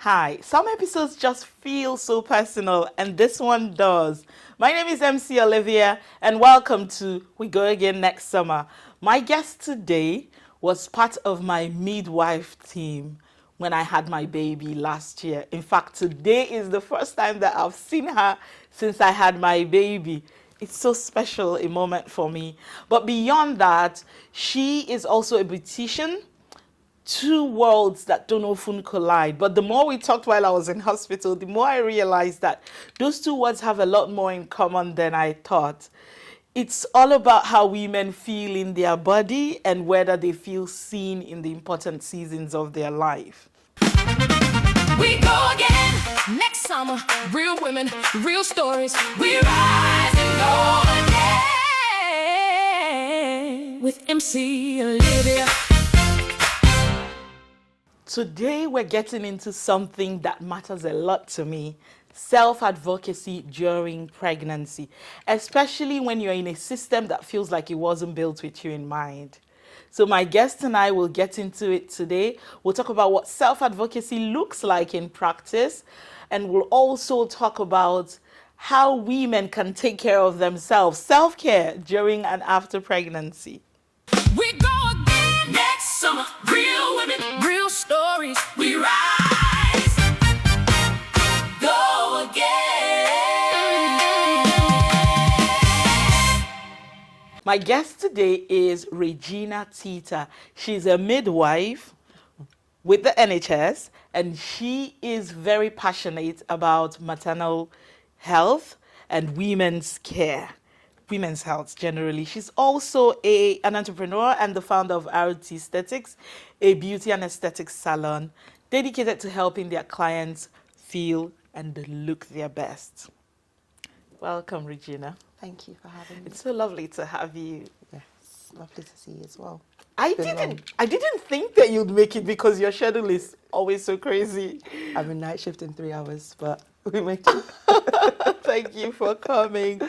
Hi, some episodes just feel so personal, and this one does. My name is MC Olivia, and welcome to We Go Again Next Summer. My guest today was part of my midwife team when I had my baby last year. In fact, today is the first time that I've seen her since I had my baby. It's so special a moment for me. But beyond that, she is also a beautician. Two worlds that don't often collide. But the more we talked while I was in hospital, the more I realized that those two words have a lot more in common than I thought. It's all about how women feel in their body and whether they feel seen in the important seasons of their life. We go again next summer. Real women, real stories. We rise and go again with MC Olivia. Today we're getting into something that matters a lot to me: self-advocacy during pregnancy, especially when you're in a system that feels like it wasn't built with you in mind. So my guest and I will get into it today. We'll talk about what self-advocacy looks like in practice, and we'll also talk about how women can take care of themselves, self-care during and after pregnancy. We go again next summer. Real women, real stories. We rise, go again. My guest today is Regina Tita. She's a midwife with the NHS, and she is very passionate about maternal health and women's care, women's health generally. She's also an entrepreneur and the founder of RTstethics, a beauty and aesthetics salon dedicated to helping their clients feel and look their best. Welcome, Regina. Thank you for having me. It's so lovely to have you. Yes, lovely to see you as well. I didn't think that you'd make it because your schedule is always so crazy. I'm in night shift in 3 hours, but we make it. Thank you for coming.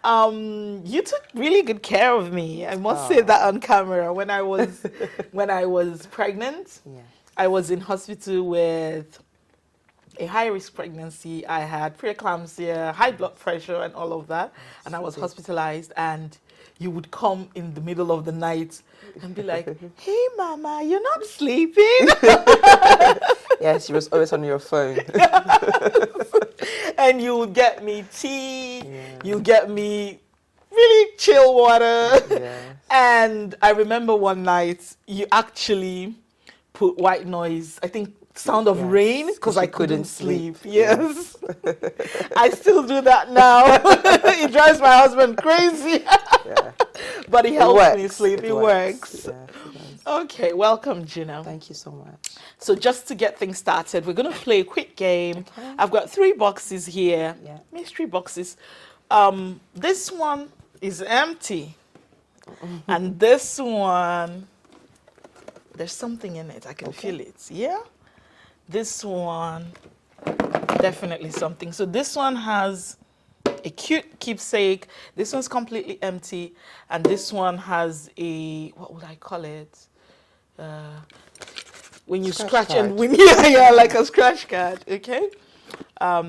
You took really good care of me. I must say that on camera. When I was pregnant, Yeah. I was in hospital with a high-risk pregnancy. I had preeclampsia, high blood pressure, and all of that. And I was hospitalized, and you would come in the middle of the night and be like, "Hey, Mama, you're not sleeping?" Yes, she was always on your phone. And you would get me tea, you get me really chill water. Yes. And I remember one night you actually put white noise, I think sound of rain, because I couldn't sleep. Yes. I still do that now. It drives my husband crazy. Yeah. But it helps me sleep. It works. Yeah, it does. Okay, welcome, Gina. Thank you so much. So just to get things started, we're going to play a quick game. Okay. I've got 3 boxes here, Yeah. mystery boxes. This one is empty. And this one, there's something in it. I can feel it. Yeah? This one, definitely something. So this one has a cute keepsake. This one's completely empty. And this one has a, what would I call it? When you scratch and win, yeah, like a scratch card, okay?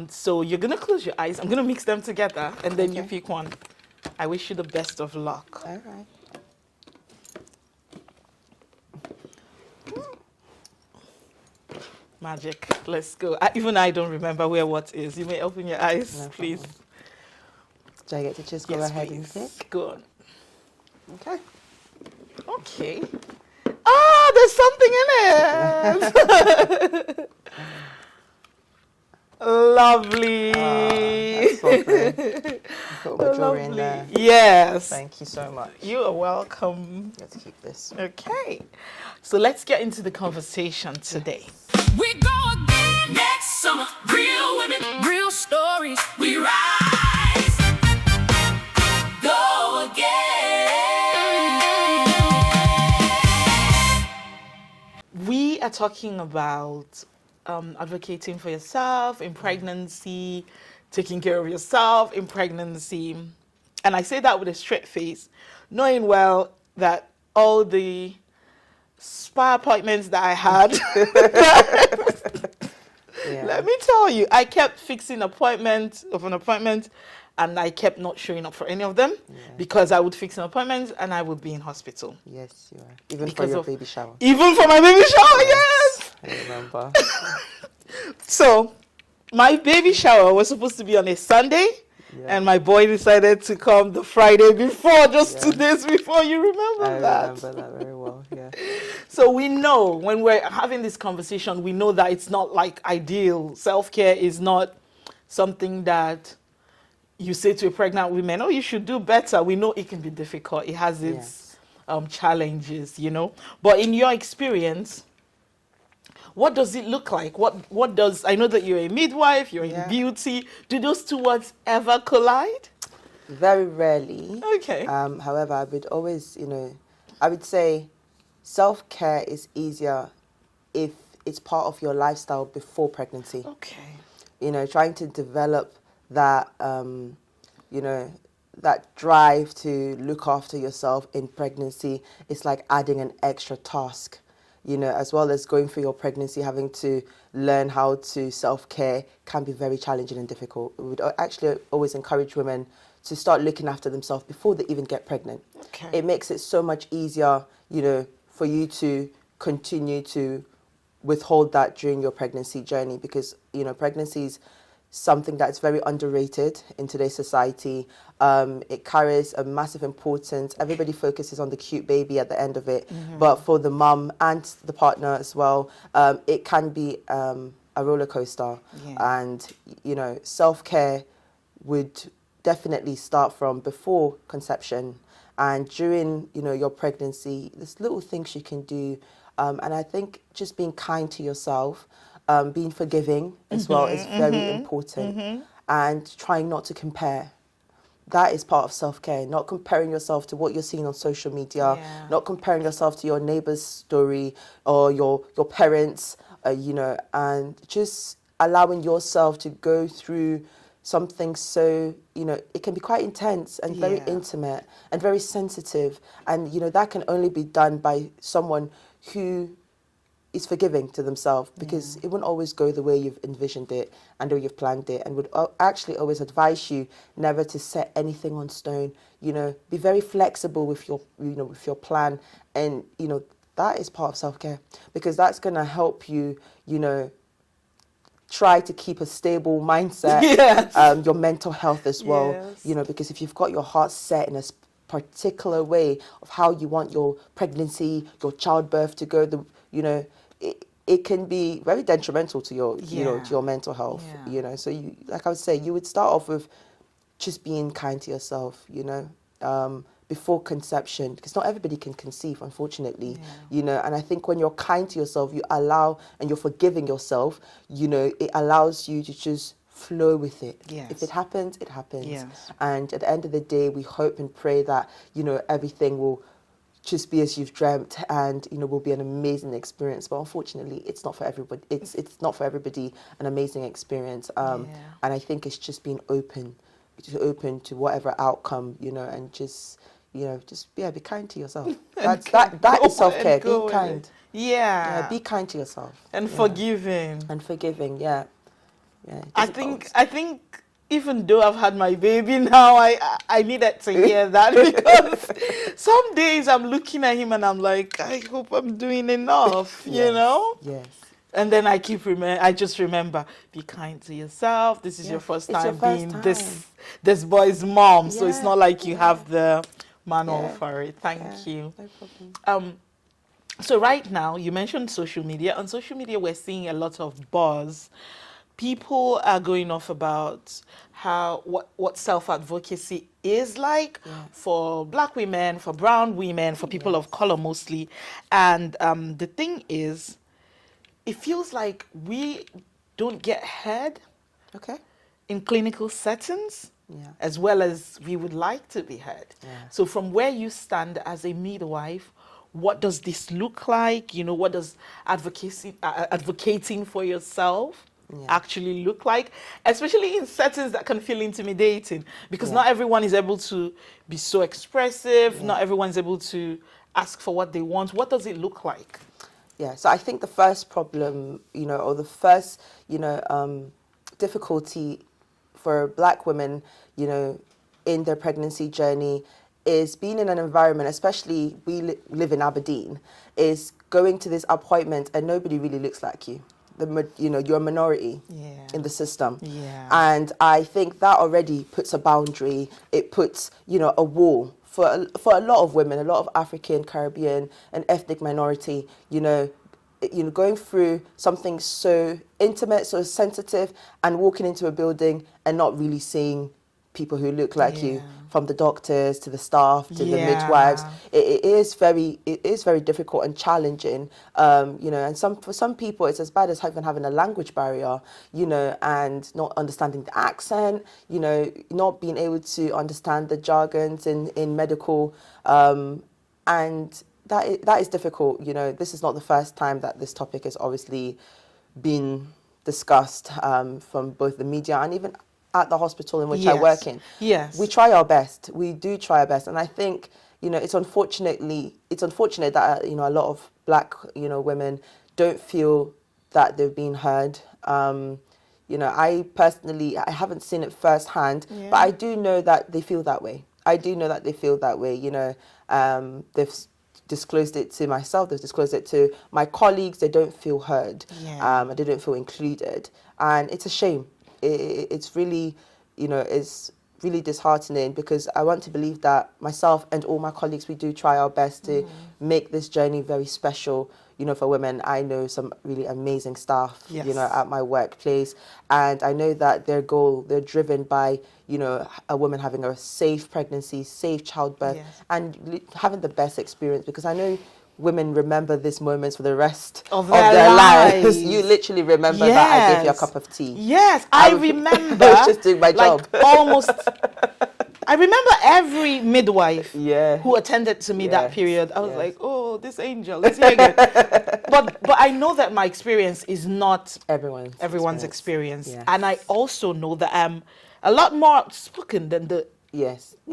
So you're gonna close your eyes. I'm gonna mix them together, and then you pick one. I wish you the best of luck. All right. Magic. Let's go. Even I don't remember where what is. You may open your eyes, No please. problem. Do I get to just go Yes, ahead and please. pick? Go on. Okay. Okay. Ah, there's something in it. Lovely. That's lovely. Put my jewelry in there. Yes. Thank you so much. You are welcome. Let's keep this. Okay. So let's get into the conversation today. We go again next summer. Real women, real stories. We rise, go again. We are talking about advocating for yourself in pregnancy, taking care of yourself in pregnancy. And I say that with a straight face, knowing well that all the spa appointments that I had let me tell you, I kept fixing appointment, and I kept not showing up for any of them because I would fix an appointment and I would be in hospital. Yes, you are. Even Because for your of- baby shower. Even for my baby shower, yes! I remember. So, my baby shower was supposed to be on a Sunday, and my boy decided to come the Friday before, just 2 days before. You remember that? I remember that very well, yeah. So we know when we're having this conversation, we know that it's not like ideal. Self-care is not something that you say to a pregnant woman, oh, you should do better. We know it can be difficult. It has its challenges, you know. But in your experience, what does it look like? What does, I know that you're a midwife, you're in beauty. Do those two words ever collide? Very rarely. Okay. However, I would always, I would say self-care is easier if it's part of your lifestyle before pregnancy. Okay. Trying to develop that, that drive to look after yourself in pregnancy is like adding an extra task. As well as going through your pregnancy, having to learn how to self-care can be very challenging and difficult. We would actually always encourage women to start looking after themselves before they even get pregnant. Okay. It makes it so much easier, for you to continue to withhold that during your pregnancy journey because, pregnancy is something that's very underrated in today's society. It carries a massive importance. Everybody focuses on the cute baby at the end of it, but for the mum and the partner as well, it can be a roller coaster. And, self-care would definitely start from before conception and during, your pregnancy. There's little things you can do. And I think just being kind to yourself, being forgiving as well is very important, and trying not to compare. That is part of self-care, not comparing yourself to what you're seeing on social media, not comparing yourself to your neighbor's story or your parents, and just allowing yourself to go through something so, it can be quite intense and very intimate and very sensitive. And, that can only be done by someone who is forgiving to themselves, because it won't always go the way you've envisioned it and the way you've planned it, and would actually always advise you never to set anything on stone. Be very flexible with your, with your plan, and that is part of self-care, because that's going to help you, try to keep a stable mindset, your mental health as well, because if you've got your heart set in a particular way of how you want your pregnancy, your childbirth to go, it can be very detrimental to your, to your mental health, So you, like I would say, you would start off with just being kind to yourself, before conception, because not everybody can conceive, unfortunately, and I think when you're kind to yourself, you allow, and you're forgiving yourself, it allows you to just flow with it. If it happens, it happens. And at the end of the day, we hope and pray that, everything will just be as you've dreamt, and will be an amazing experience. But unfortunately, it's not for everybody. It's not for everybody an amazing experience. And I think it's just being open to whatever outcome, and just be kind to yourself. That is self-care. Be kind. Be kind to yourself. And forgiving. And forgiving. Yeah. I think even though I've had my baby now, I needed to hear that, because some days I'm looking at him and I'm like, I hope I'm doing enough, you know? Yes. And then I just remember, be kind to yourself. This is your first time being this boy's mom, so it's not like you have the manual for it. Thank you. No problem. So right now, you mentioned social media. On social media, we're seeing a lot of buzz. People are going off about what self-advocacy is like for Black women, for brown women, for people of color mostly. And the thing is, it feels like we don't get heard in clinical settings as well as we would like to be heard. So from where you stand as a midwife, what does this look like? What does advocating for yourself actually look like, especially in settings that can feel intimidating, because not everyone is able to be so expressive, not everyone's able to ask for what they want. What does it look like? Yeah, so I think the first problem, or the first, difficulty for Black women, in their pregnancy journey is being in an environment, especially live in Aberdeen, is going to this appointment and nobody really looks like you. You're a minority in the system. Yeah. And I think that already puts a boundary. It puts, a wall for a lot of women, a lot of African, Caribbean, and ethnic minority, going through something so intimate, so sensitive, and walking into a building and not really seeing people who look like you, from the doctors to the staff to the midwives. It is very difficult and challenging, and for some people it's as bad as even having a language barrier, and not understanding the accent, not being able to understand the jargons in medical, and that is difficult. This is not the first time that this topic has obviously been discussed, from both the media and even at the hospital in which I work in. Yes. We try our best. We do try our best. And I think, it's unfortunate that, a lot of Black, women don't feel that they've been heard. I personally, I haven't seen it firsthand, but I do know that they feel that way. They've disclosed it to myself, they've disclosed it to my colleagues. They don't feel heard. They don't feel included. And it's a shame. It's really, it's really disheartening, because I want to believe that myself and all my colleagues, we do try our best to make this journey very special, for women. I know some really amazing staff, at my workplace, and I know that they're driven by, a woman having a safe pregnancy, safe childbirth, and having the best experience, because I know women remember these moments for the rest of their lives. You literally remember that I gave you a cup of tea. Yes, I remember. I was just doing my job. I remember every midwife who attended to me that period. I was like, oh, this angel is here again. But I know that my experience is not everyone's experience. Yes. And I also know that I'm a lot more outspoken than the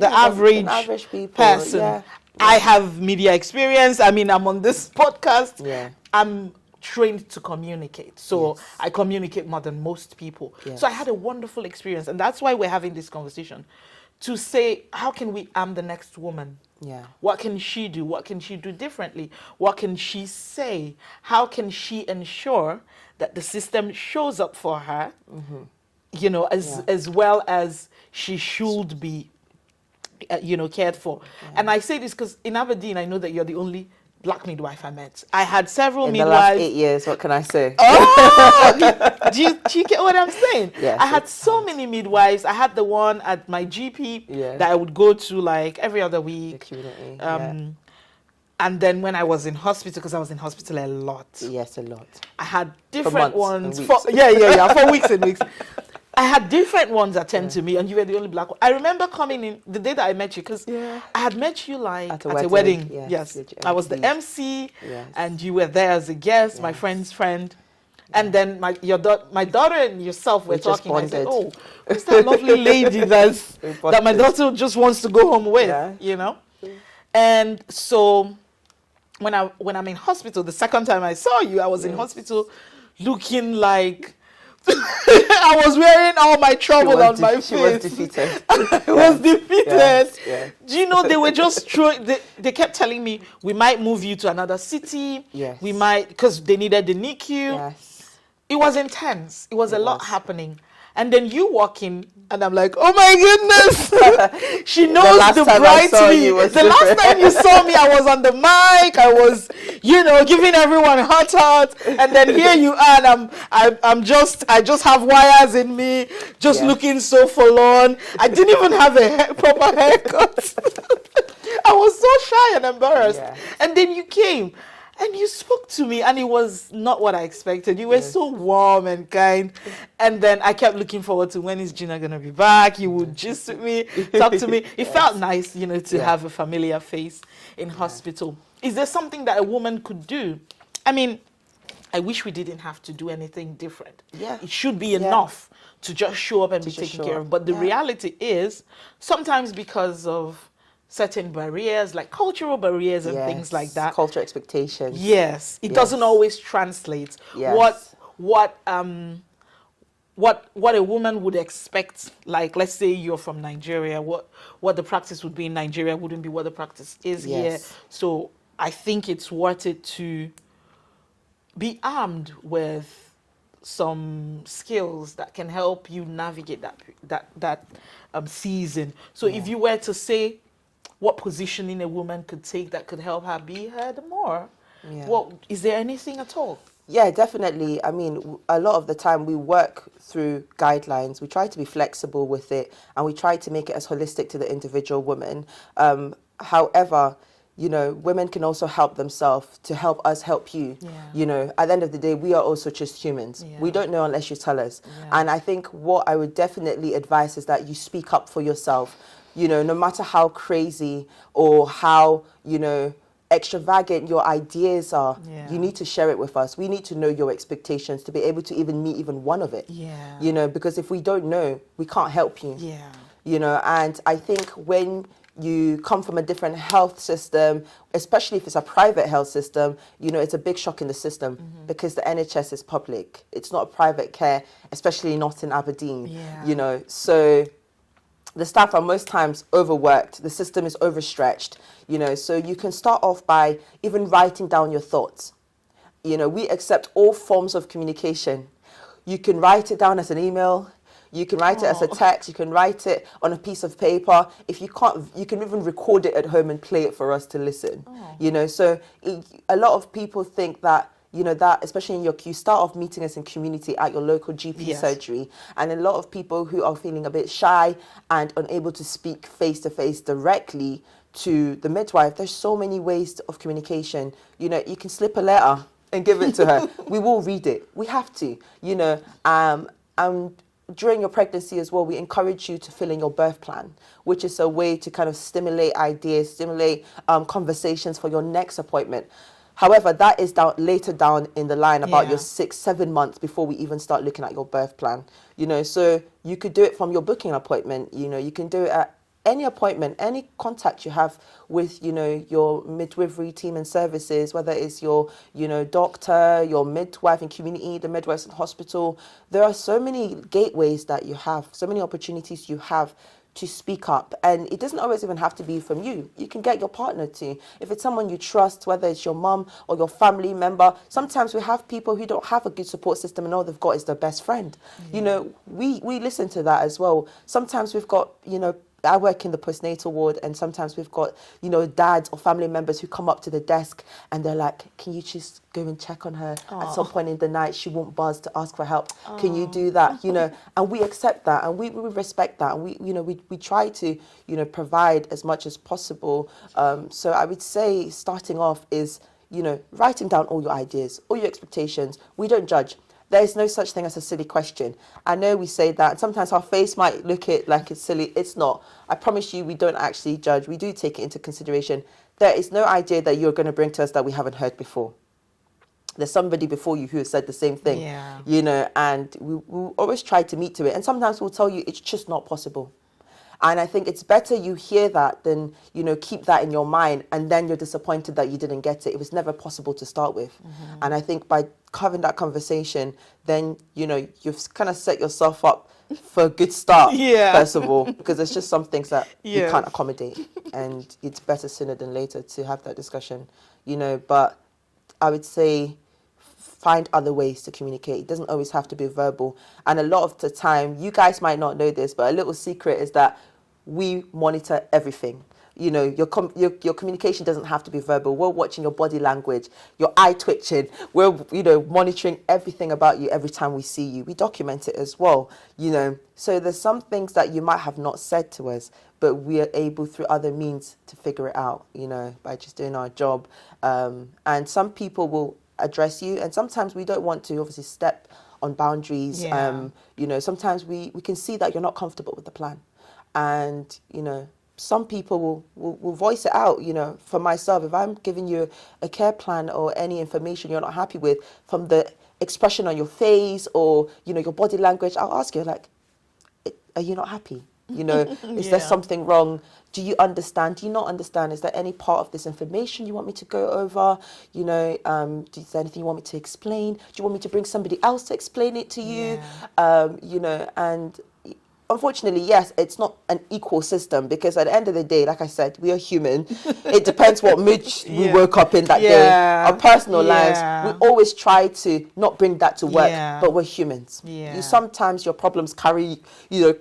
average people, person. Yeah. I have media experience. I mean, I'm on this podcast. I'm trained to communicate. So I communicate more than most people. So I had a wonderful experience. And that's why we're having this conversation. To say, how can we arm the next woman? What can she do? What can she do differently? What can she say? How can she ensure that the system shows up for her, as well as she should be cared for. And I say this because in Aberdeen, I know that you're the only Black midwife I met. I had several midwives. In the last 8 years, what can I say? Oh, do you get what I'm saying? Yes, I had so many midwives. I had the one at my GP that I would go to like every other week. The community, And then when I was in hospital, because I was in hospital a lot. Yes, a lot. I had different ones. For weeks and weeks. I had different ones attend to me, and you were the only Black one. I remember coming in the day that I met you, because I had met you at a wedding. Yes. I was the MC, and you were there as a guest, my friend's friend. And then my daughter and yourself were talking. I said, oh, who's that lovely lady that my daughter just wants to go home with, And so when I'm in hospital, the second time I saw you, I was in hospital looking like I was wearing all my trouble on my face. She was defeated. I was defeated. Yes. Do you know, they were just they kept telling me, we might move you to another city. Yes. We might, because they needed the NICU. Yes. It was intense. It was a lot happening. And then you walk in, and I'm like, oh my goodness. She knows the bright me. The last time you saw me, I was on the mic. I was, giving everyone heart. And then here you are, and I just have wires in me, just looking so forlorn. I didn't even have a proper haircut. I was so shy and embarrassed. Yeah. And then you came. And you spoke to me, and it was not what I expected. You were so warm and kind. And then I kept looking forward to, when is Gina going to be back? You would gist with me, talk to me. It felt nice, to have a familiar face in hospital. Is there something that a woman could do? I mean, I wish we didn't have to do anything different. Yeah. It should be enough to just show up and be taken care of. But the reality is, sometimes because of certain barriers, like cultural barriers and things like Yes, that. culture expectations. Yes, it doesn't Yes. always translate. Yes. What a woman would expect, like let's say you're from Nigeria, what the practice would be in Nigeria wouldn't be what the practice is here. Yes. So I think it's worth it to be armed with some skills that can help you navigate that season. So if you were to say what positioning a woman could take that could help her be heard more, Yeah. what is there anything at all? Yeah, definitely. I mean, a lot of the time we work through guidelines. We try to be flexible with it, and we try to make it as holistic to the individual woman. However, you know, women can also help themselves to help us help you. Yeah. You know, at the end of the day, we are also just humans. Yeah. We don't know unless you tell us. Yeah. And I think what I would definitely advise is that you speak up for yourself. You know, no matter how crazy or how, you know, extravagant your ideas are, Yeah. you need to share it with us. We need to know your expectations to be able to even meet even one of it. Yeah. You know, because if we don't know, we can't help you. Yeah. You know, and I think when you come from a different health system, especially if it's a private health system, you know, it's a big shock in the system because the NHS is public. It's not a private care, especially not in Aberdeen. Yeah. You know, so the staff are most times overworked, the system is overstretched, you know, so you can start off by even writing down your thoughts. You know, we accept all forms of communication. You can write it down as an email, you can write it as a text, you can write it on a piece of paper. If you can't, you can even record it at home and play it for us to listen. You know, so a lot of people think that, you know, that especially in you start off meeting us in community at your local GP Yes. surgery, and a lot of people who are feeling a bit shy and unable to speak face to face directly to the midwife, there's so many ways of communication. You know, you can slip a letter and give it to her. We will read it. We have to, you know, and during your pregnancy as well, we encourage you to fill in your birth plan, which is a way to kind of stimulate ideas, stimulate conversations for your next appointment. However, that is later down in the line, about Yeah. your 6-7 months before we even start looking at your birth plan. You know, so you could do it from your booking appointment. You know, you can do it at any appointment, any contact you have with, you know, your midwifery team and services, whether it's your, you know, doctor, your midwife in community, the midwives in hospital. There are so many gateways that you have, so many opportunities you have to speak up, and it doesn't always even have to be from you. You can get your partner to. If it's someone you trust, whether it's your mum or your family member, sometimes we have people who don't have a good support system and all they've got is their best friend. You know, we listen to that as well. Sometimes we've got, you know, I work in the postnatal ward, and sometimes we've got, you know, dads or family members who come up to the desk and they're like, can you just go and check on her? At some point in the night, she won't buzz to ask for help. Can you do that? You know, and we accept that, and we respect that. And we, you know, we try to, you know, provide as much as possible. So I would say starting off is, you know, writing down all your ideas, all your expectations. We don't judge. There is no such thing as a silly question. I know we say that, and sometimes our face might look it like it's silly. It's not. I promise you, we don't actually judge. We do take it into consideration. There is no idea that you're going to bring to us that we haven't heard before. There's somebody before you who has said the same thing, Yeah. you know, and we always try to meet to it. And sometimes we'll tell you it's just not possible. And I think it's better you hear that than, you know, keep that in your mind and then you're disappointed that you didn't get it. It was never possible to start with. And I think by having that conversation, then, you know, you've kind of set yourself up for a good start, Yeah. first of all, because there's just some things that you Yeah. can't accommodate. And it's better sooner than later to have that discussion, you know. But I would say find other ways to communicate. It doesn't always have to be verbal. And a lot of the time, you guys might not know this, but a little secret is that we monitor everything. You know, your communication doesn't have to be verbal. We're watching your body language, your eye twitching. We're, you know, monitoring everything about you every time we see you. We document it as well, you know. So there's some things that you might have not said to us, but we are able through other means to figure it out, you know, by just doing our job. And some people will address you, and sometimes we don't want to obviously step on boundaries. Yeah. You know, sometimes we can see that you're not comfortable with the plan. And, you know, some people will voice it out. You know, for myself, if I'm giving you a care plan or any information you're not happy with, from the expression on your face or, you know, your body language, I'll ask you, like, are you not happy? You know, is there Yeah. something wrong? Do you understand? Do you not understand? Is there any part of this information you want me to go over? You know, is there anything you want me to explain? Do you want me to bring somebody else to explain it to you? You know, and unfortunately, yes, it's not an equal system because at the end of the day, like I said, we are human. It depends what mood we Yeah. woke up in that day. Our personal lives, we always try to not bring that to work, Yeah. but we're humans. Yeah. Sometimes your problems carry, you know,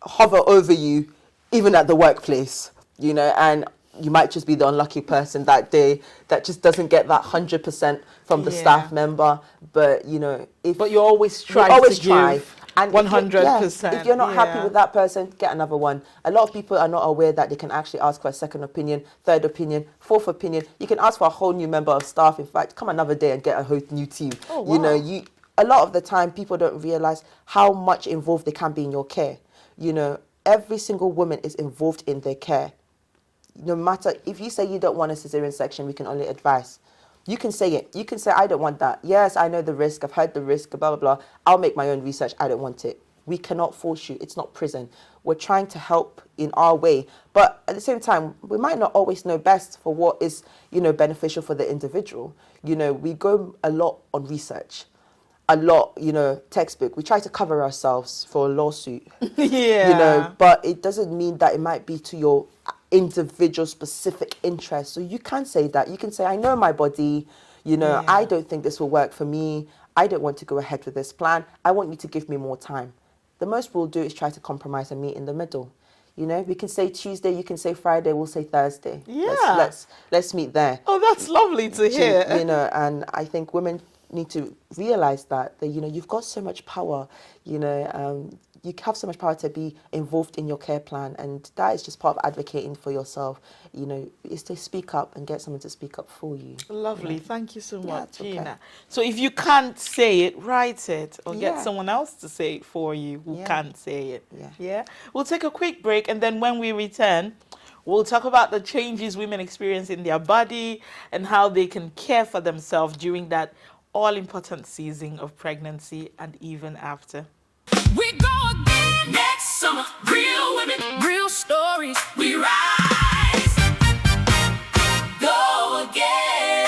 hover over you, even at the workplace, you know, and you might just be the unlucky person that day that just doesn't get that 100% from the staff member. But, you know, But you always you try always to try. give And 100%. if you're not happy with that person, get another one. A lot of people are not aware that they can actually ask for a second opinion, third opinion, fourth opinion. You can ask for a whole new member of staff. In fact, come another day and get a whole new team. Oh, wow. You know, a lot of the time people don't realize how much involved they can be in your care. You know, every single woman is involved in their care. No matter, if you say you don't want a cesarean section, we can only advise. You can say it. You can say, I don't want that. Yes, I know the risk. I've heard the risk, blah, blah, blah. I'll make my own research. I don't want it. We cannot force you. It's not prison. We're trying to help in our way. But at the same time, we might not always know best for what is, you know, beneficial for the individual. You know, we go a lot on research. A lot, you know, textbook. We try to cover ourselves for a lawsuit. Yeah. You know, but it doesn't mean that it might be to your individual specific interest. So you can say that. You can say, I know my body, you know, I don't think this will work for me. I don't want to go ahead with this plan. I want you to give me more time. The most we'll do is try to compromise and meet in the middle. You know, we can say Tuesday, you can say Friday, we'll say Thursday. Yeah. Let's meet there. Oh, that's lovely to hear. You know, and I think women need to realize that, you know, you've got so much power, you know, you have so much power to be involved in your care plan, and that is just part of advocating for yourself. You know, is to speak up and get someone to speak up for you. Lovely. Thank you so much, okay. Gina. So if you can't say it, write it or get Yeah. someone else to say it for you who Yeah. can say it. Yeah. Yeah. We'll take a quick break, and then when we return, we'll talk about the changes women experience in their body and how they can care for themselves during that all-important season of pregnancy and even after. We go again next summer. Real women, real stories. We rise, go again.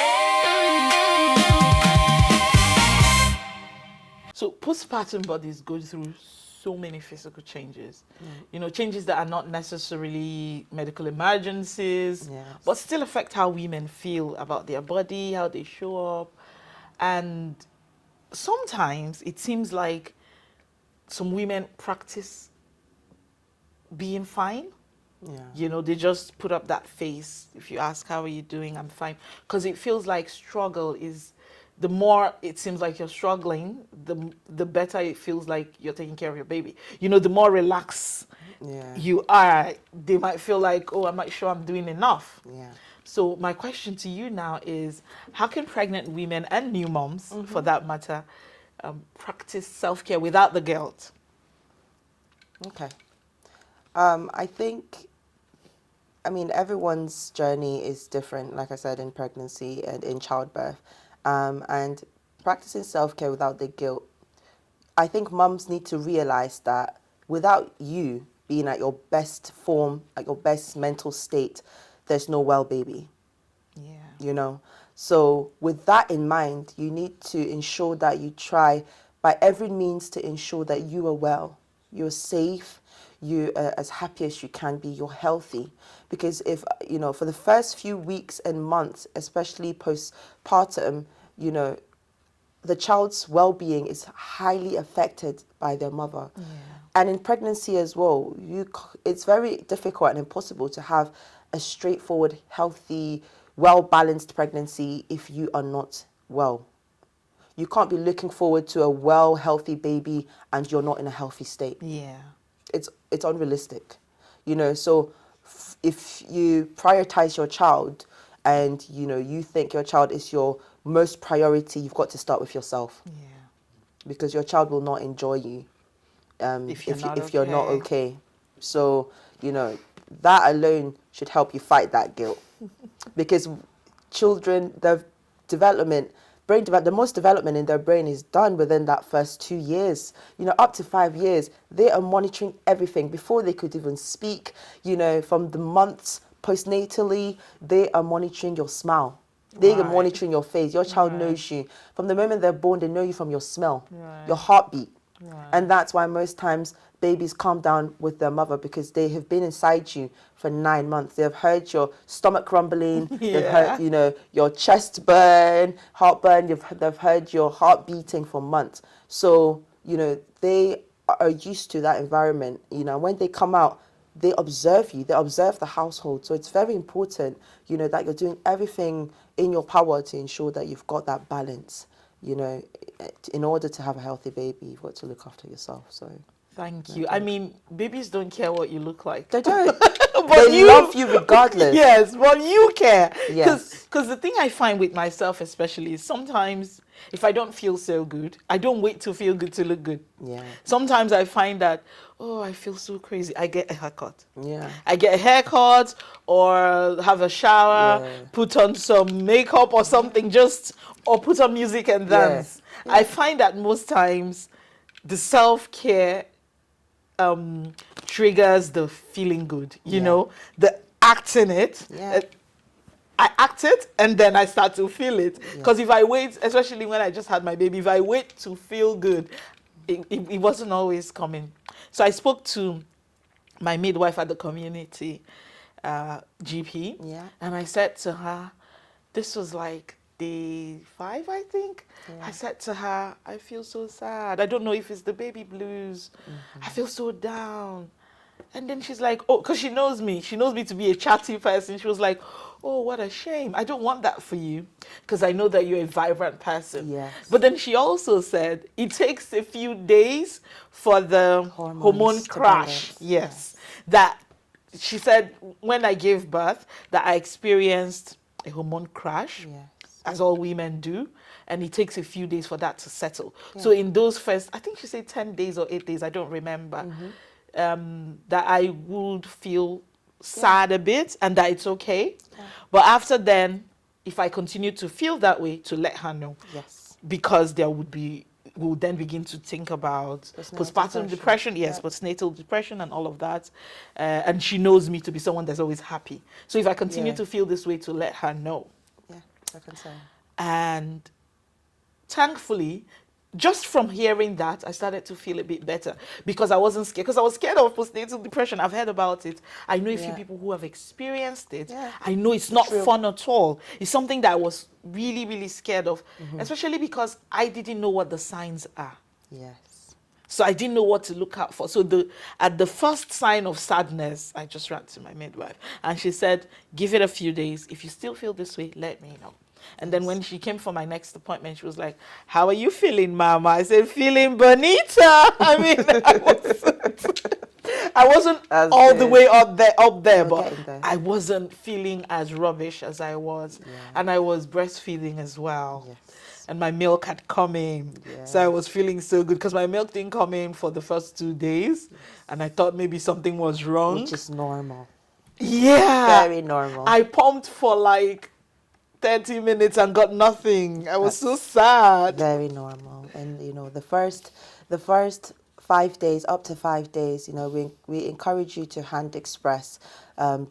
So postpartum bodies go through so many physical changes, you know, changes that are not necessarily medical emergencies, Yes. but still affect how women feel about their body, how they show up. And sometimes it seems like some women practice being fine. Yeah. You know, they just put up that face. If you ask, how are you doing? I'm fine. Because it feels like struggle is, the more it seems like you're struggling, the better it feels like you're taking care of your baby. You know, the more relaxed Yeah. you are, they might feel like, oh, I'm not sure I'm doing enough. Yeah. So my question to you now is, how can pregnant women and new moms, for that matter, practice self-care without the guilt? Okay. I think, I mean, everyone's journey is different, like I said, in pregnancy and in childbirth. And practicing self-care without the guilt, I think mums need to realize that without you being at your best form, at your best mental state, there's no well baby. Yeah. You know, so with that in mind, you need to ensure that you try by every means to ensure that you are well, you're safe, you are as happy as you can be, you're healthy. Because if, you know, for the first few weeks and months, especially postpartum, you know, the child's well-being is highly affected by their mother. Yeah. And in pregnancy as well, it's very difficult and impossible to have a straightforward, healthy, well-balanced pregnancy if you are not well. You can't be looking forward to a well, healthy baby and you're not in a healthy state. Yeah. It's unrealistic, you know. So if you prioritize your child and, you know, you think your child is your most priority, you've got to start with yourself. Yeah. Because your child will not enjoy you If you're you're not okay. So, you know, that alone should help you fight that guilt. Because children, their development the most development in their brain is done within that first 2 years, up to 5 years. They are monitoring everything before they could even speak, from the months postnatally, they are monitoring your smile. They are Right. monitoring your face. Your child Right. knows you. From the moment they're born, they know you from your smell, Right. your heartbeat. Right. And that's why most times babies calm down with their mother, because they have been inside you for 9 months. They have heard your stomach rumbling. They've heard, your chest burn, heartburn. They've heard your heart beating for months. So, they are used to that environment. When they come out, they observe you. They observe the household. So it's very important, that you're doing everything in your power to ensure that you've got that balance. In order to have a healthy baby, you've got to look after yourself. So Thank you. I mean, babies don't care what you look like. they don't. But They love you regardless. Yes, but you care. Yes. Because the thing I find with myself especially is sometimes if I don't feel so good, I don't wait to feel good to look good. Yeah. Sometimes I find that, I feel so crazy. I get a haircut. Yeah. I get a haircut or have a shower, Yeah. put on some makeup or something, or put on music and dance. Yeah. I find that most times the self-care triggers the feeling good, the acting it. Yeah. I act it and then I start to feel it. Because if I wait, especially when I just had my baby, if I wait to feel good, it wasn't always coming. So I spoke to my midwife at the community GP. Yeah. And I said to her, this was like day 5, I think. Yeah. I said to her, I feel so sad. I don't know if it's the baby blues. I feel so down. And then she's like, because she knows me to be a chatty person. She was like, what a shame. I don't want that for you because I know that you're a vibrant person. Yes. But then she also said it takes a few days for the hormone to crash. balance. Yes. That she said when I gave birth that I experienced a hormone crash, Yes. as all women do. And it takes a few days for that to settle. So in those first, I think she said 10 days or 8 days, I don't remember, that I would feel sad a bit and that it's okay. Yeah. But after then, if I continue to feel that way, to let her know. Yes. Because we'll then begin to think about postpartum depression. Yes, postnatal depression and all of that. And she knows me to be someone that's always happy. So if I continue to feel this way, to let her know. Yeah, I can say. And thankfully, just from hearing that, I started to feel a bit better because I wasn't scared. Because I was scared of postnatal depression. I've heard about it. I know a few people who have experienced it. Yeah. I know it's not fun at all. It's something that I was really, really scared of, especially because I didn't know what the signs are. Yes. So I didn't know what to look out for. So at the first sign of sadness, I just ran to my midwife. And she said, give it a few days. If you still feel this way, let me know. And then when she came for my next appointment, she was like, how are you feeling, Mama? I said, feeling bonita. I mean, I wasn't all the way up there, but I wasn't feeling as rubbish as I was. Yeah. And I was breastfeeding as well. Yes. And my milk had come in. Yes. So I was feeling so good because my milk didn't come in for the first 2 days. Yes. And I thought maybe something was wrong. Which is normal. Yeah. Very normal. I pumped for like 30 minutes and got nothing. I was so sad. Very normal. And the first 5 days, up to 5 days, we encourage you to hand express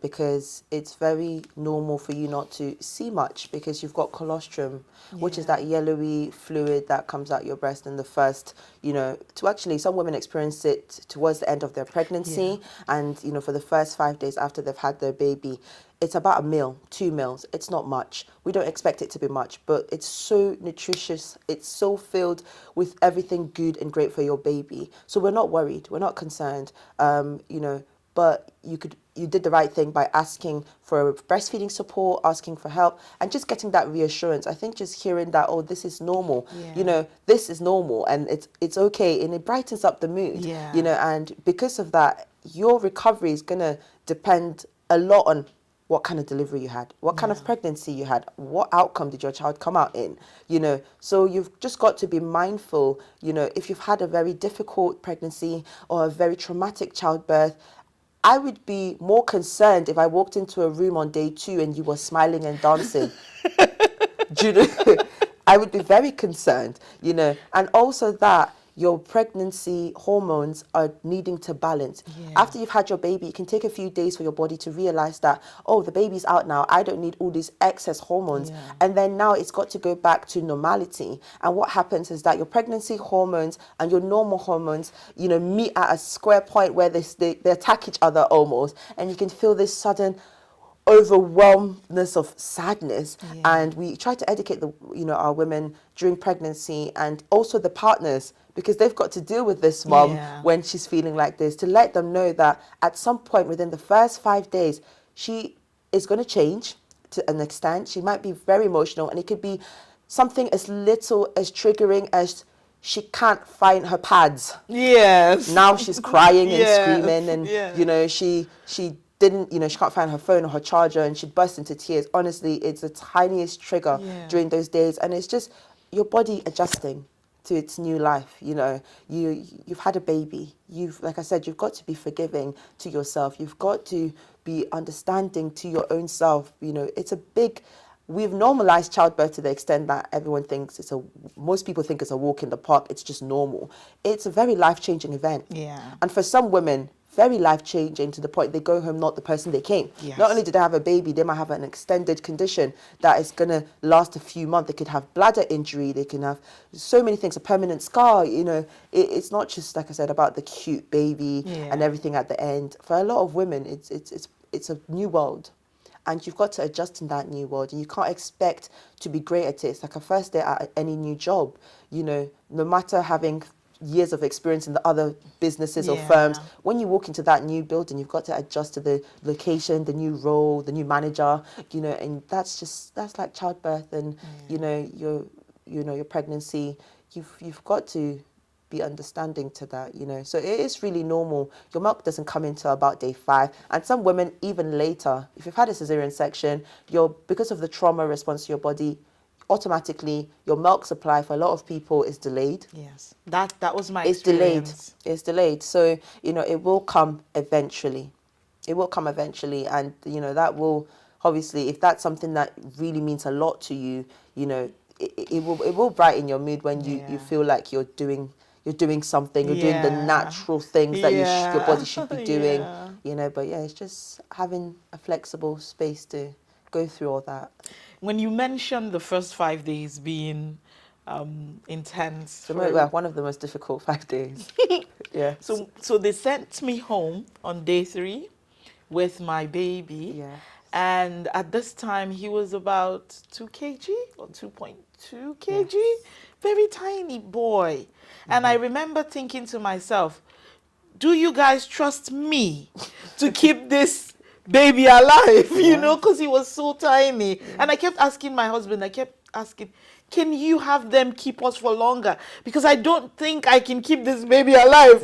because it's very normal for you not to see much because you've got colostrum, which is that yellowy fluid that comes out your breast in the first, some women experience it towards the end of their pregnancy and, for the first 5 days after they've had their baby. It's about a meal, 2 meals. It's not much. We don't expect it to be much, but it's so nutritious. It's so filled with everything good and great for your baby. So we're not worried. We're not concerned. But you did the right thing by asking for breastfeeding support, asking for help, and just getting that reassurance. I think just hearing that, this is normal. Yeah. This is normal, and it's okay, and it brightens up the mood. Yeah. And because of that, your recovery is gonna depend a lot on what kind of delivery you had, what kind of pregnancy you had, what outcome did your child come out in, So you've just got to be mindful, if you've had a very difficult pregnancy or a very traumatic childbirth, I would be more concerned if I walked into a room on day 2 and you were smiling and dancing. I would be very concerned, you know, and also that your pregnancy hormones are needing to balance. Yeah. After you've had your baby, it can take a few days for your body to realize that, oh, the baby's out now. I don't need all these excess hormones. Yeah. And then now it's got to go back to normality. And what happens is that your pregnancy hormones and your normal hormones, you know, meet at a square point where they attack each other almost. And you can feel this sudden overwhelmness of sadness. Yeah. And we try to educate our women during pregnancy and also the partners, because they've got to deal with this mom Yeah. when she's feeling like this, to let them know that at some point within the first 5 days she is going to change to an extent. She might be very emotional, and it could be something as little as triggering as she can't find her pads. Yes. Now she's crying and Yes. screaming, and Yeah. you know, she didn't, you know, she can't find her phone or her charger, and she bursts into tears. Honestly, it's the tiniest trigger Yeah. during those days, and it's just your body adjusting to its new life. You know, you've had a baby. Like I said, you've got to be forgiving to yourself. You've got to be understanding to your own self. You know, we've normalized childbirth to the extent that everyone thinks most people think it's a walk in the park. It's just normal. It's a very life-changing event. Yeah. And for some women, very life-changing to the point they go home not the person they came. Yes. Not only did they have a baby, they might have an extended condition that is going to last a few months. They could have bladder injury. They can have so many things, a permanent scar. You know, it's not just, like I said, about the cute baby and everything at the end. For a lot of women, it's a new world. And you've got to adjust in that new world. And you can't expect to be great at it. It's like a first day at any new job. You know, no matter having years of experience in the other businesses or firms, when you walk into that new building, you've got to adjust to the location, the new role, the new manager, you know, and that's like childbirth and you know your pregnancy. You've got to be understanding to that, you know. So it is really normal. Your milk doesn't come into about day 5, and some women even later. If you've had a cesarean section, because of the trauma response to your body, automatically your milk supply for a lot of people is delayed. Yes. That was my It's experience. delayed. It's delayed. So, you know, it will come eventually. It will come eventually. And, you know, that will, obviously, if that's something that really means a lot to you, you know, it will brighten your mood when you feel like you're doing something, you're doing the natural things that your body should be doing, you know. But yeah, it's just having a flexible space to go through all that. When you mentioned the first 5 days being intense, One of the most difficult 5 days. Yeah. So they sent me home on day 3 with my baby. Yeah. And at this time, he was about 2 kg or 2.2 kg. Yes. Very tiny boy. And I remember thinking to myself, do you guys trust me to keep this baby alive? You know, because he was so tiny. And I kept asking my husband, can you have them keep us for longer? Because I don't think I can keep this baby alive.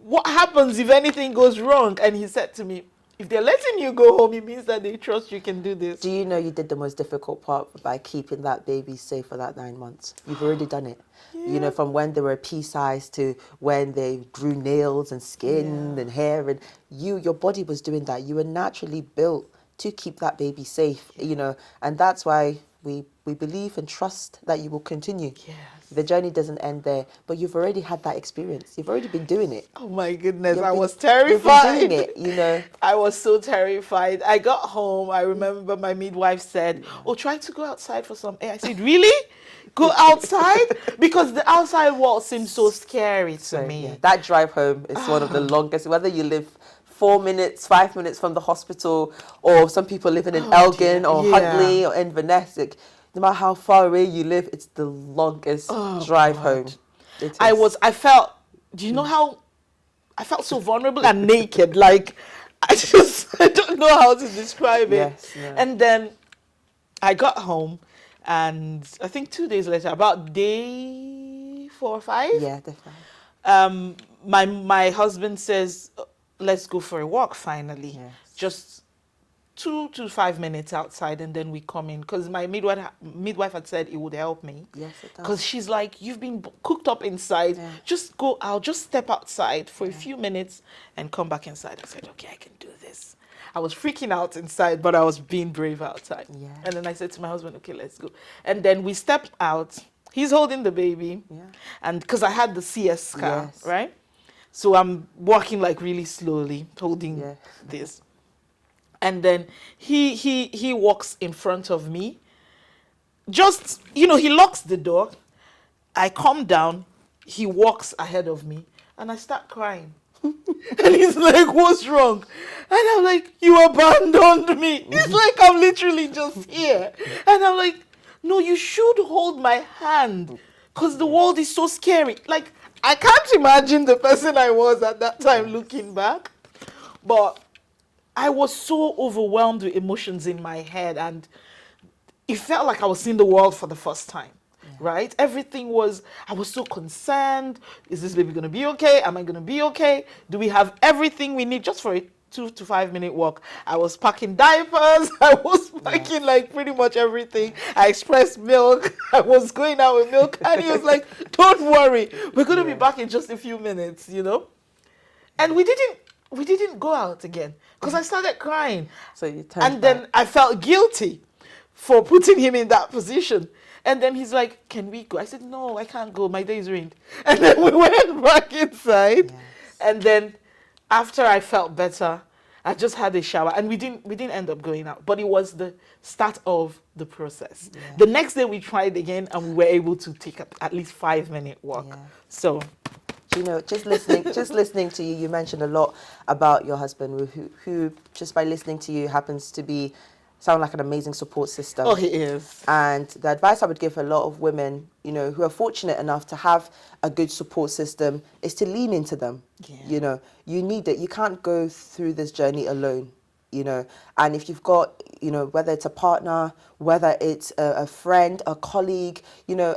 What happens if anything goes wrong? And he said to me, if they're letting you go home, it means that they trust you can do this. Do you know you did the most difficult part by keeping that baby safe for that 9 months? You've already done it. You know, from when they were pea size to when they grew nails and skin and hair, and your body was doing that. You were naturally built to keep that baby safe, you know, and that's why we believe and trust that you will continue. Yes. The journey doesn't end there, but you've already had that experience. You've already been doing it. Oh my goodness, I was You've terrified. been doing it, you know. I was so terrified. I got home, I remember my midwife said, oh, try to go outside for some air. I said, really? Go outside? Because the outside world seems so scary to me. Yeah, that drive home is one of the longest, whether you live 4 minutes, 5 minutes from the hospital, or some people living in Elgin or Huntley or Inverness. No matter how far away you live, it's the longest drive home. I felt, do you know how, I felt so vulnerable and naked. Like, I don't know how to describe it. Yes, yeah. And then I got home, and I think 2 days later, about day 4 or 5. Yeah, definitely. My husband says, let's go for a walk finally. Yes. Just 2 to 5 minutes outside, and then we come in, because my midwife had said it would help me. Yes, it does. Because she's like, you've been cooked up inside. Yeah. Just go out, just step outside for a few minutes and come back inside. I said, okay, I can do this. I was freaking out inside, but I was being brave outside. Yeah. And then I said to my husband, okay, let's go. And then we stepped out. He's holding the baby. Yeah. And because I had the CS scar, Yes. right? So I'm walking like really slowly, holding Yeah. this. And then he walks in front of me. Just, he locks the door. I come down. He walks ahead of me. And I start crying. And he's like, what's wrong? And I'm like, you abandoned me. He's like, I'm literally just here. And I'm like, no, you should hold my hand. Because the world is so scary. Like, I can't imagine the person I was at that time looking back. But I was so overwhelmed with emotions in my head. And it felt like I was seeing the world for the first time. Right? Everything was, I was so concerned. Is this baby going to be okay? Am I going to be okay? Do we have everything we need just for a 2 to 5 minute walk? I was packing diapers. I was packing like pretty much everything. I expressed milk. I was going out with milk. And he was like, don't worry. We're going to be back in just a few minutes, And we didn't go out again because I started crying. So you turned And then I felt guilty for putting him in that position. And then he's like, can we go? I said, no, I can't go. My day is ruined. And then we went back inside. Yes. And then after I felt better, I just had a shower. And we didn't end up going out. But it was the start of the process. Yeah. The next day we tried again and we were able to take at least 5-minute walk. Yeah. So just listening to you, you mentioned a lot about your husband who just by listening to you happens to sound like an amazing support system. Oh, he is. And the advice I would give a lot of women, who are fortunate enough to have a good support system is to lean into them. Yeah. You need it. You can't go through this journey alone, And if you've got, whether it's a partner, whether it's a friend, a colleague,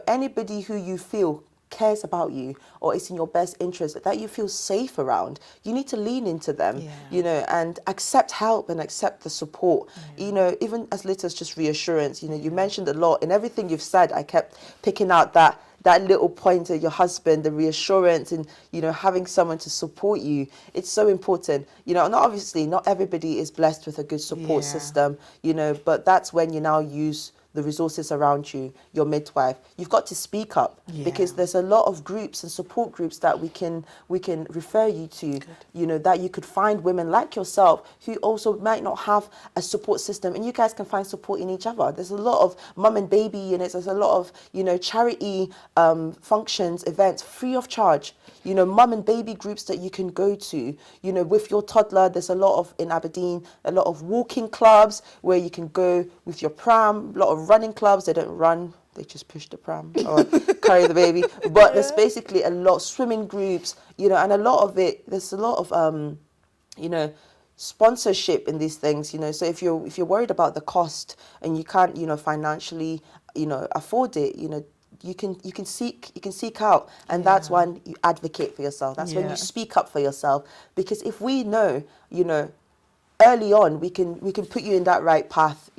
anybody who you feel cares about you or is in your best interest, that you feel safe around, you need to lean into them, and accept help and accept the support, even as little as just reassurance. You mentioned a lot in everything you've said. I kept picking out that little point of your husband, the reassurance and, having someone to support you. It's so important. Not everybody is blessed with a good support system, but that's when you now use the resources around you, your midwife. You've got to speak up because there's a lot of groups and support groups that we can refer you to, that you could find women like yourself who also might not have a support system, and you guys can find support in each other. There's a lot of mum and baby units, there's a lot of, charity functions, events, free of charge, mum and baby groups that you can go to, with your toddler. There's a lot of, in Aberdeen, a lot of walking clubs where you can go with your pram, a lot of running clubs. They don't run, they just push the pram or carry the baby. But there's basically a lot of swimming groups, and a lot of it, there's a lot of, sponsorship in these things, So if you're worried about the cost and you can't, financially, afford it, you can seek out, and that's when you advocate for yourself. That's when you speak up for yourself, because if we know, early on, we can put you in that right path,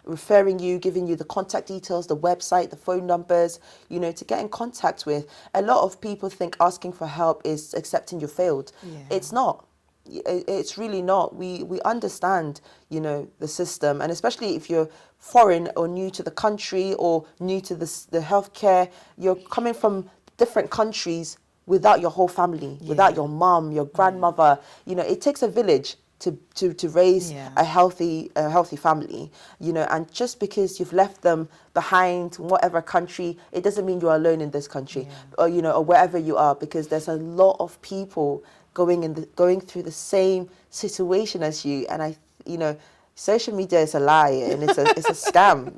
referring you, giving you the contact details, the website, the phone numbers, to get in contact with. A lot of people think asking for help is accepting you failed. It's not. It's really not. We understand, the system, and especially if you're foreign or new to the country or new to the healthcare, you're coming from different countries without your whole family, without your mom, your grandmother. It takes a village to raise a healthy family, and just because you've left them behind in whatever country, it doesn't mean you're alone in this country, or or wherever you are, because there's a lot of people going through the same situation as you. And social media is a lie and it's a scam,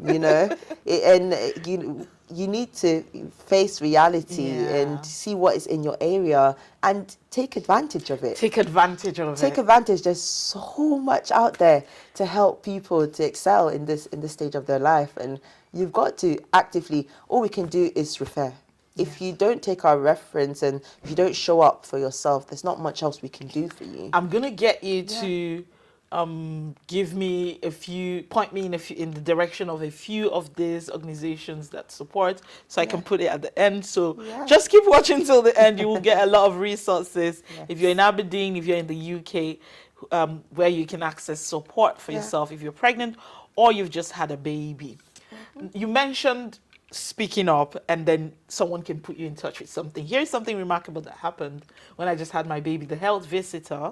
you need to face reality and see what is in your area and take advantage of it. Take advantage of it. Take advantage. There's so much out there to help people to excel in this stage of their life, and you've got to actively. All we can do is refer. If you don't take our reference and if you don't show up for yourself, there's not much else we can do for you. I'm gonna get you to point me in the direction of a few of these organizations that support, so I can put it at the end. So just keep watching till the end. You will get a lot of resources. If you're in Aberdeen, if you're in the UK, where you can access support for yourself if you're pregnant or you've just had a baby. You mentioned speaking up, and then someone can put you in touch with something. Here's something remarkable that happened when I just had my baby. The health visitor.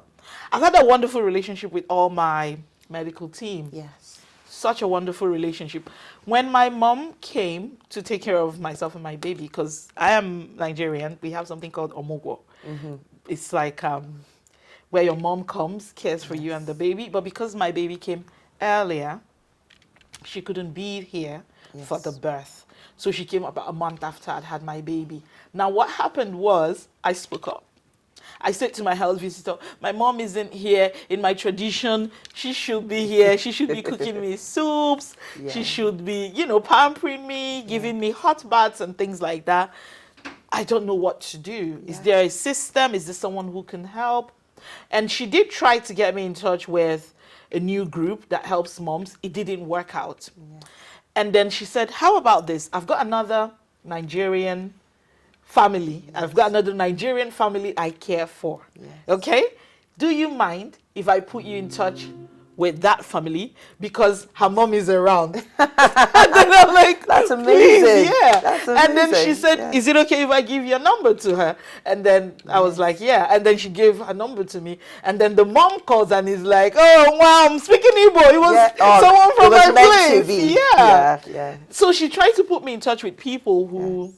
I've had a wonderful relationship with all my medical team. Yes. Such a wonderful relationship. When my mom came to take care of myself and my baby, because I am Nigerian, we have something called omugwo. It's like where your mom comes, cares for you and the baby. But because my baby came earlier, she couldn't be here for the birth. So she came about a month after I'd had my baby. Now what happened was I spoke up. I said to my health visitor, my mom isn't here. In my tradition, she should be here. She should be cooking me soups. She should be, pampering me, giving me hot baths and things like that. I don't know what to do. Is there a system? Is there someone who can help? And she did try to get me in touch with a new group that helps moms. It didn't work out. And then she said, how about this? I've got another Nigerian family. I've got another Nigerian family I care for. Okay? Do you mind if I put you in touch with that family because her mom is around? And then I'm like, that's amazing. That's amazing. And then she said, is it okay if I give your number to her? And then I was like, yeah. And then she gave her number to me. And then the mom calls and is like, oh, wow, I'm speaking Igbo. It was someone from my place. Yeah. So she tried to put me in touch with people who...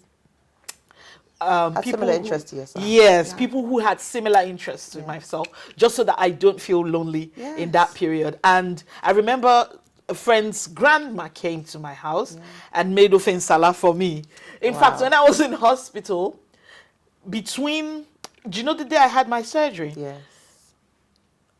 similar interests to yourself. Yes, people who had similar interests to myself, just so that I don't feel lonely in that period. And I remember a friend's grandma came to my house and made ofen salah for me. In fact, when I was in hospital, do you know the day I had my surgery? Yes.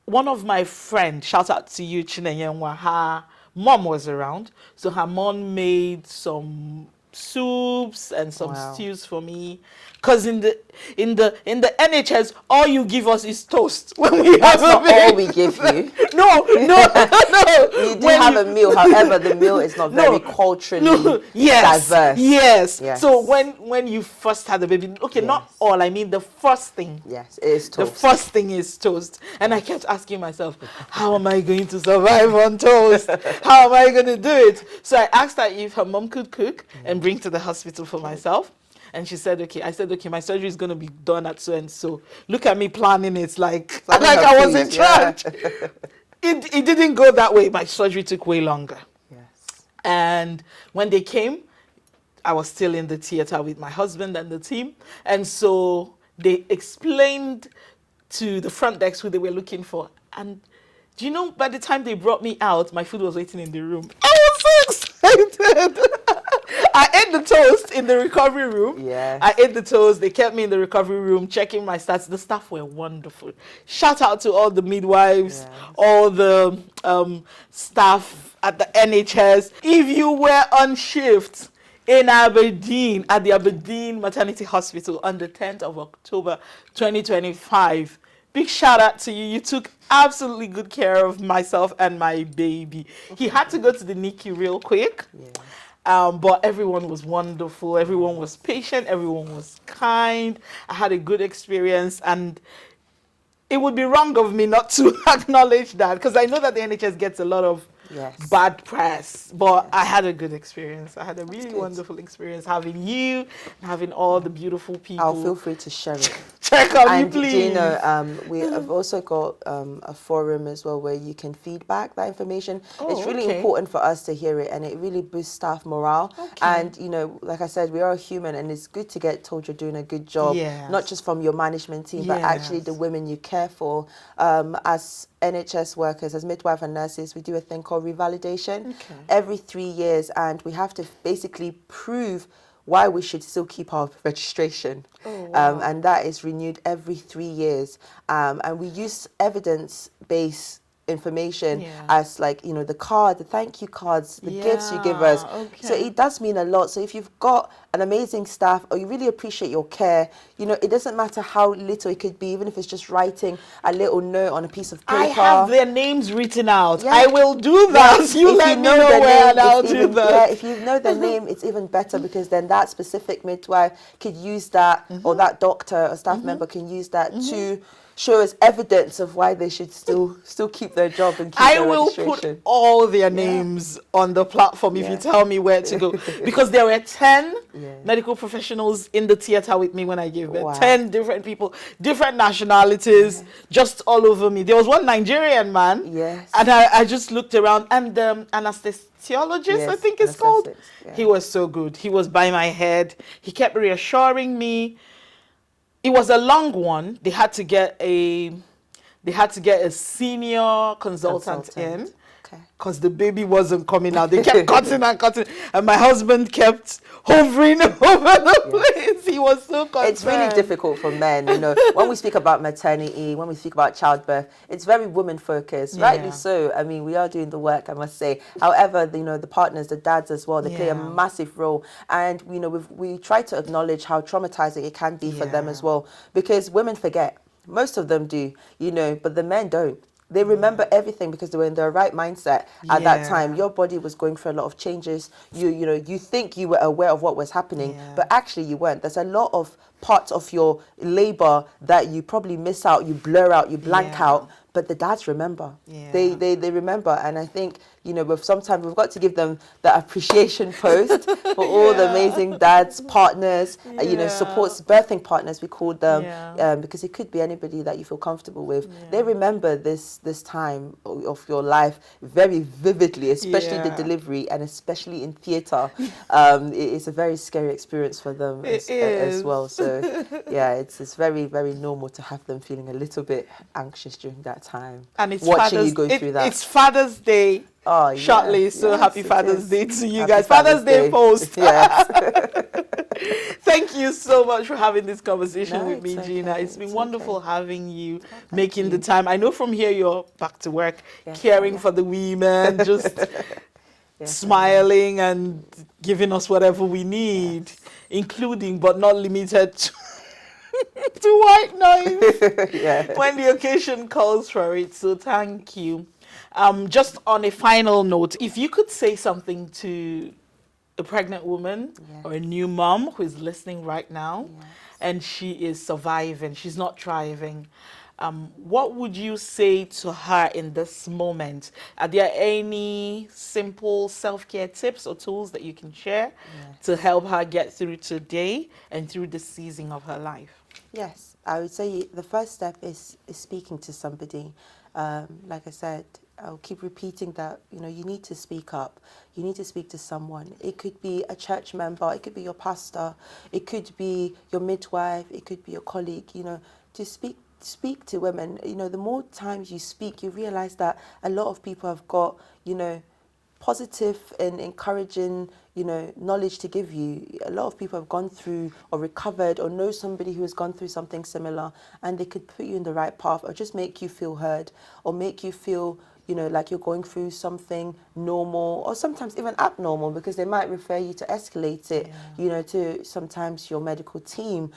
One of my friends, shout out to you, Chinenyenwa, her mom was around. So her mom made some soups and some stews for me, because in the NHS all you give us is toast when we That's not all we give you. No. You do have a meal, however the meal is not very culturally diverse. Yes. So when you first had the baby, not all, I mean the first thing. Yes, it is toast. The first thing is toast. And I kept asking myself, how am I going to survive on toast? How am I going to do it? So I asked her if her mom could cook and bring to the hospital for myself. And she said, okay. I said, okay, my surgery is going to be done at so and so. Look at me planning it like I was in charge. It didn't go that way. My surgery took way longer. Yes. And when they came, I was still in the theater with my husband and the team. And so they explained to the front desk who they were looking for. And do you know, by the time they brought me out, my food was waiting in the room. I was so excited. I ate the toast in the recovery room. Yeah. I ate the toast. They kept me in the recovery room checking my stats. The staff were wonderful. Shout out to all the midwives, all the staff at the NHS. If you were on shift in Aberdeen, at the Aberdeen Maternity Hospital on the 10th of October 2025, big shout out to you. You took absolutely good care of myself and my baby. He had to go to the NICU real quick. But everyone was wonderful. Everyone was patient. Everyone was kind. I had a good experience, and it would be wrong of me not to acknowledge that, because I know that the NHS gets a lot of bad press, but I had a good experience. I had a really wonderful experience having you and having all the beautiful people. I'll feel free to share it. Check on me, please. Gina, we have also got a forum as well where you can feedback that information. It's really important for us to hear it, and it really boosts staff morale. And, like I said, we are human, and it's good to get told you're doing a good job, not just from your management team, but actually the women you care for. As NHS workers, as midwife and nurses, we do a thing called revalidation every 3 years, and we have to basically prove why we should still keep our registration. And that is renewed every 3 years. And we use evidence-based information Yeah. as like, you know, the card, the thank you cards, the gifts you give us. So Okay. it does mean a lot. So if you've got an amazing staff or you really appreciate your care, you know, it doesn't matter how little it could be, even if it's just writing a little note on a piece of I paper. have their names written out. Yeah. I will do that. Yeah, You if let you me know know their where name, and I'll it's do even that. yeah. If you know their name, it's even better because then that specific midwife could use that, or that doctor or staff member can use that to show us evidence of why they should still keep their job and keep I their will put registration. all their names on the platform if you Yeah. tell me where to go. Because there were 10 Yeah. medical professionals in the theater with me when I gave birth. Wow. 10 different people, different nationalities, just all over me. There was one Nigerian man. Yes. And I just looked around, and the anesthesiologist, I Yes, think it's called. anesthetics, yeah. He was so good. He was by my head. He kept reassuring me. It was a long one. They had to get a senior consultant in Okay. because the baby wasn't coming out. They kept cutting and cutting, and my husband kept hovering over the place. He was so concerned. It's really difficult for men, you know. When we speak about maternity, when we speak about childbirth, it's very woman focused, rightly Yeah. so. I mean, we are doing the work, I must say. However, you know, the partners, the dads as well, they play a Yeah. massive role, and you know, we try to acknowledge how traumatizing it can be for them Yeah. as well, because women forget. Most of them do, you know, but the men don't. They remember everything because they were in their right mindset at that time. Yeah. Your body was going through a lot of changes. You know, you think you were aware of what was happening, Yeah. but actually you weren't. There's a lot of parts of your labor that you probably miss out, you blur out, you blank Yeah. out. But the dads remember. Yeah. They remember, and I think, you know, sometimes we've got to give them the appreciation post for all the amazing dads, partners, you know, Yeah. supports, birthing partners we call them, Yeah. because it could be anybody that you feel comfortable with. They remember this time of your life very vividly, especially the Yeah. delivery and especially in theatre. It's a very scary experience for them It as well. is. So yeah, it's very, very normal to have them feeling a little bit anxious during that time. And it's watching Father's, you go through that. It's Father's Day Oh, yeah. shortly, so Yes, happy it Father's is. Day to you Happy guys. Father's Day post. Yes. Thank you so much for having this conversation No, with me, it's Gina. okay, It's been it's wonderful okay. having you, thank making the you. time. I know from here you're back to work, Yes, caring I for the women, just Yes, I smiling and giving us whatever we need, including but not limited to, to white noise yeah. when the occasion calls for it. So thank you. Just on a final note, if you could say something to a pregnant woman or a new mom who is listening right now, and she is surviving, she's not thriving, what would you say to her in this moment? Are there any simple self-care tips or tools that you can share to help her get through today and through the season of her life? Yes, I would say the first step is speaking to somebody. Like I said, I'll keep repeating that, you know, you need to speak up. You need to speak to someone. It could be a church member, it could be your pastor, it could be your midwife, it could be your colleague, you know, to speak to women. You know, the more times you speak, you realize that a lot of people have got, you know, positive and encouraging, you know, knowledge to give you. A lot of people have gone through or recovered or know somebody who has gone through something similar, and they could put you in the right path or just make you feel heard or make you feel, you know, like you're going through something normal or sometimes even abnormal, because they might refer you to escalate it, you know, to sometimes your medical team,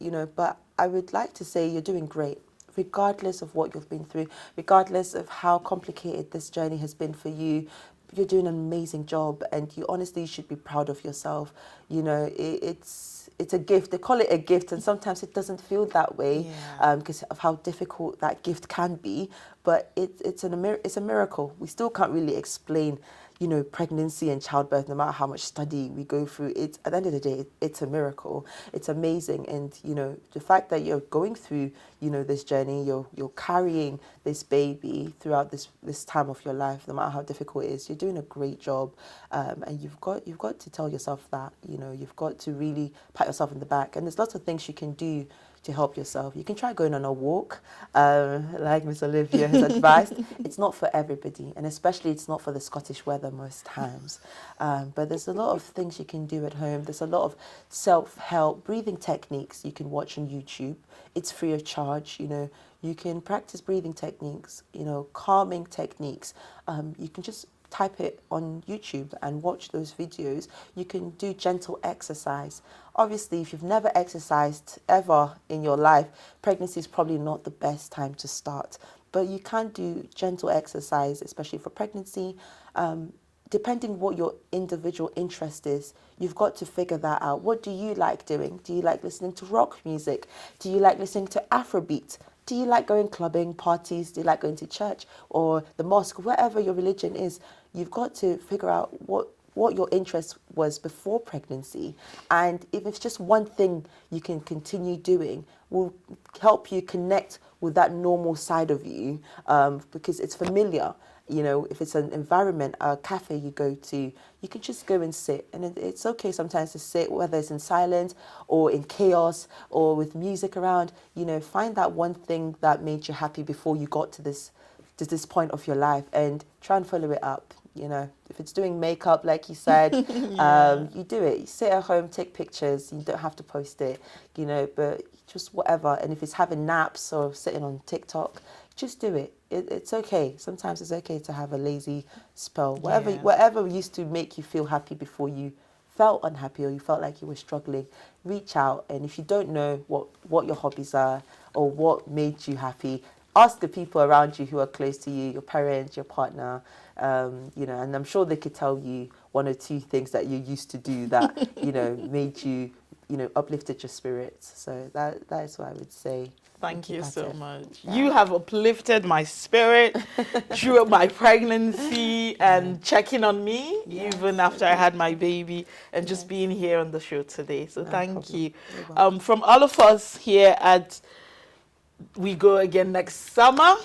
you know. But I would like to say you're doing great, regardless of what you've been through, regardless of how complicated this journey has been for you. You're doing an amazing job, and you honestly should be proud of yourself. You know, it's a gift. They call it a gift, and sometimes it doesn't feel that way because of how difficult that gift can be. But it's a miracle. We still can't really explain, you know, pregnancy and childbirth, no matter how much study we go through. It's, at the end of the day, it's a miracle. It's amazing. And, you know, the fact that you're going through, you know, this journey, you're carrying this baby throughout this time of your life, no matter how difficult it is, you're doing a great job. And you've got to tell yourself that, you know, you've got to really pat yourself in the back. And there's lots of things you can do to help yourself. You can try going on a walk, like Miss Olivia has advised. It's not for everybody, and especially it's not for the Scottish weather most times. But there's a lot of things you can do at home. There's a lot of self-help breathing techniques you can watch on YouTube. It's free of charge, you know. You can practice breathing techniques, you know, calming techniques. You can just type it on YouTube and watch those videos. You can do gentle exercise. Obviously, if you've never exercised ever in your life, pregnancy is probably not the best time to start. But you can do gentle exercise, especially for pregnancy. Depending what your individual interest is, you've got to figure that out. What do you like doing? Do you like listening to rock music? Do you like listening to Afrobeat? Do you like going clubbing, parties? Do you like going to church or the mosque? Whatever your religion is, you've got to figure out what your interest was before pregnancy. And if it's just one thing you can continue doing, will help you connect with that normal side of you, because it's familiar. You know, if it's an environment, a cafe you go to, you can just go and sit. And it's okay sometimes to sit, whether it's in silence or in chaos or with music around. You know, find that one thing that made you happy before you got to this point of your life and try and follow it up. You know, if it's doing makeup, like you said, you do it. You sit at home, take pictures. You don't have to post it, you know, but just whatever. And if it's having naps or sitting on TikTok, just do it. It's okay. Sometimes it's okay to have a lazy spell. Whatever used to make you feel happy before you felt unhappy or you felt like you were struggling, reach out. And if you don't know what your hobbies are or what made you happy, ask the people around you who are close to you, your parents, your partner, you know, and I'm sure they could tell you one or two things that you used to do that, you know, made you, you know, uplifted your spirits. So that is what I would say. Thank you so much. Yeah. You have uplifted my spirit through my pregnancy and checking on me, even after I had my baby, and just being here on the show today. So thank you. From all of us here at We Go Again Next Summer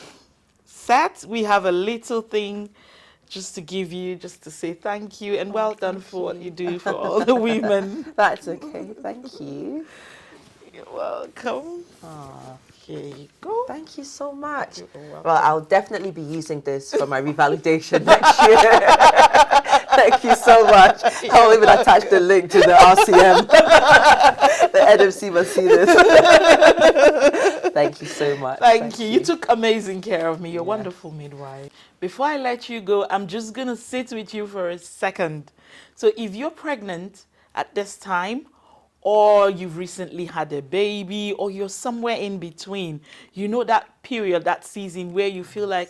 set, we have a little thing just to give you, just to say thank you and well done for what you do for all the women. That's okay. Thank you. You're welcome. Here you go. Thank you so much. Well, I'll definitely be using this for my revalidation next year. Thank you so much. I'll even attach the link to the RCM. The NMC must see this. Thank you so much. Thank you. You took amazing care of me. You're a wonderful midwife. Before I let you go, I'm just going to sit with you for a second. So if you're pregnant at this time, or you've recently had a baby, or you're somewhere in between, you know that period, that season where you feel like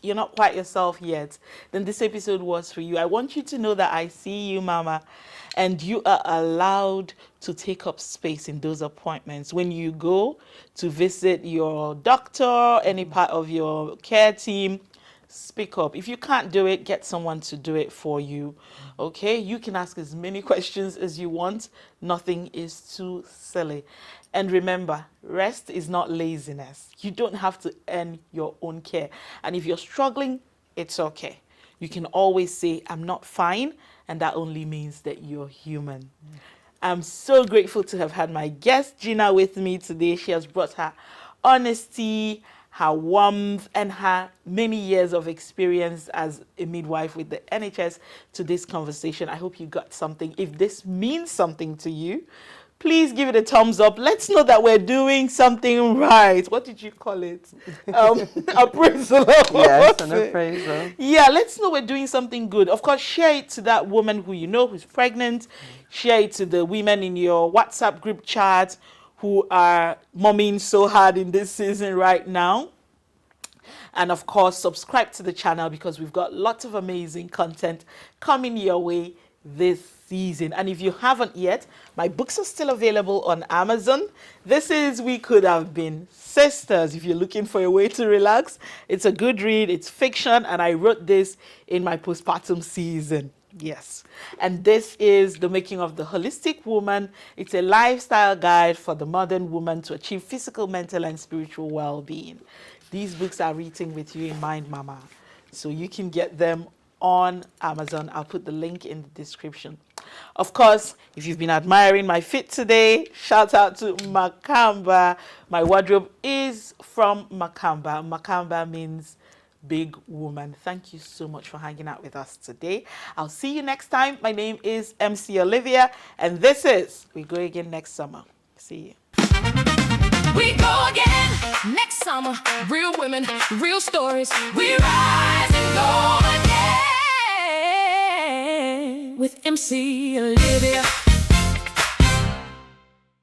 you're not quite yourself yet, then this episode was for you. I want you to know that I see you, Mama, and you are allowed to take up space in those appointments. When you go to visit your doctor, any part of your care team, speak up. If you can't do it, get someone to do it for you. Okay? You can ask as many questions as you want. Nothing is too silly. And remember, rest is not laziness. You don't have to earn your own care. And if you're struggling, it's okay. You can always say, I'm not fine, and that only means that you're human. I'm so grateful to have had my guest, Gina, with me today. She has brought her honesty, her warmth, and her many years of experience as a midwife with the NHS to this conversation. I hope you got something. If this means something to you, please give it a thumbs up. Let's know that we're doing something right. What did you call it? Appraisal. Yes, an appraisal. Yeah, let's know we're doing something good. Of course, share it to that woman who you know who's pregnant. Share it to the women in your WhatsApp group chat who are momming so hard in this season right now. And of course, subscribe to the channel because we've got lots of amazing content coming your way this season. And if you haven't yet, my books are still available on Amazon. This is We Could Have Been Sisters. If you're looking for a way to relax, it's a good read. It's fiction, and I wrote this in my postpartum season. Yes. And this is The Making of the Holistic Woman. It's a lifestyle guide for the modern woman to achieve physical, mental, and spiritual well-being. These books are written with you in mind, Mama. So you can get them on Amazon. I'll put the link in the description. Of course, if you've been admiring my fit today, shout out to Makamba. My wardrobe is from Makamba. Makamba means big woman. Thank you so much for hanging out with us today. I'll see you next time. My name is MC Olivia, and this is We Go Again Next Summer. See you. We go again next summer. Real women, real stories. We rise and go again with MC Olivia.